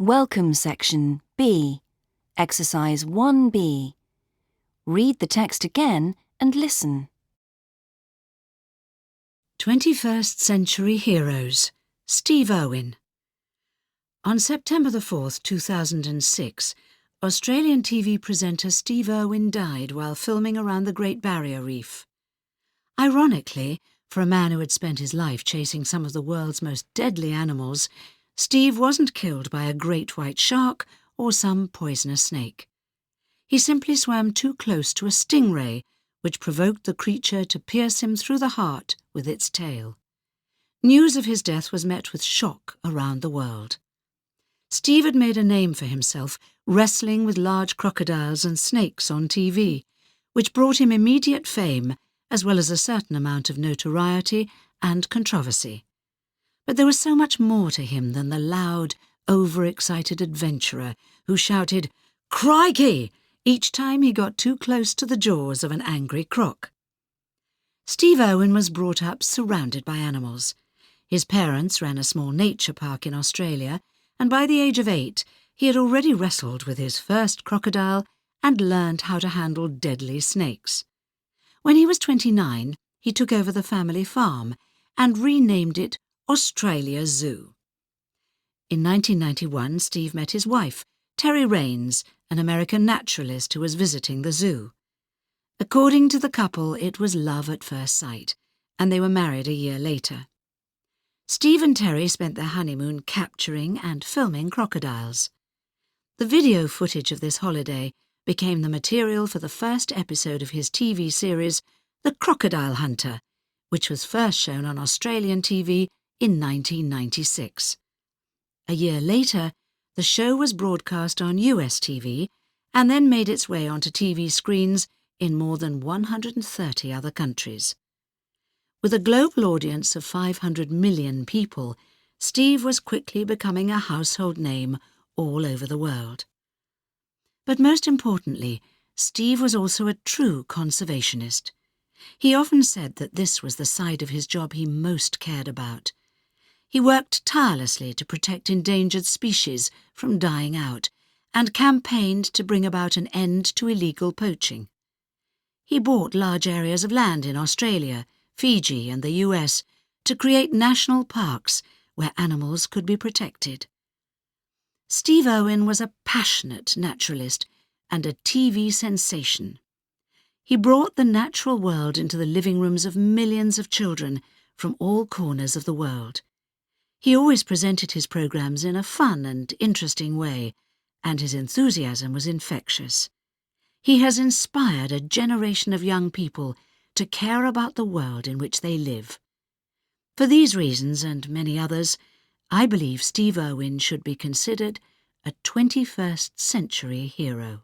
Welcome section B, Exercise 1B. Read the text again and listen. 21st Century Heroes, Steve Irwin. On September 4th, 2006, Australian TV presenter Steve Irwin died while filming around the Great Barrier Reef. Ironically, for a man who had spent his life chasing some of the world's most deadly animals, Steve wasn't killed by a great white shark or some poisonous snake. He simply swam too close to a stingray, which provoked the creature to pierce him through the heart with its tail. News of his death was met with shock around the world. Steve had made a name for himself wrestling with large crocodiles and snakes on TV, which brought him immediate fame as well as a certain amount of notoriety and controversy. But there was so much more to him than the loud, overexcited adventurer who shouted, "Crikey!" each time he got too close to the jaws of an angry croc. Steve Irwin was brought up surrounded by animals. His parents ran a small nature park in Australia, and by the age of 8, he had already wrestled with his first crocodile and learned how to handle deadly snakes. When he was 29, he took over the family farm and renamed it Australia Zoo. In 1991, Steve met his wife, Terry Raines, an American naturalist who was visiting the zoo. According to the couple, it was love at first sight, and they were married a year later. Steve and Terry spent their honeymoon capturing and filming crocodiles. The video footage of this holiday became the material for the first episode of his TV series, The Crocodile Hunter, which was first shown on Australian TV in 1996. A year later, the show was broadcast on US TV and then made its way onto TV screens in more than 130 other countries. With a global audience of 500 million people, Steve was quickly becoming a household name all over the world. But most importantly, Steve was also a true conservationist. He often said that this was the side of his job he most cared about. He worked tirelessly to protect endangered species from dying out and campaigned to bring about an end to illegal poaching. He bought large areas of land in Australia, Fiji and the US to create national parks where animals could be protected. Steve Irwin was a passionate naturalist and a TV sensation. He brought the natural world into the living rooms of millions of children from all corners of the world. He always presented his programs in a fun and interesting way, and his enthusiasm was infectious. He has inspired a generation of young people to care about the world in which they live. For these reasons and many others, I believe Steve Irwin should be considered a 21st century hero.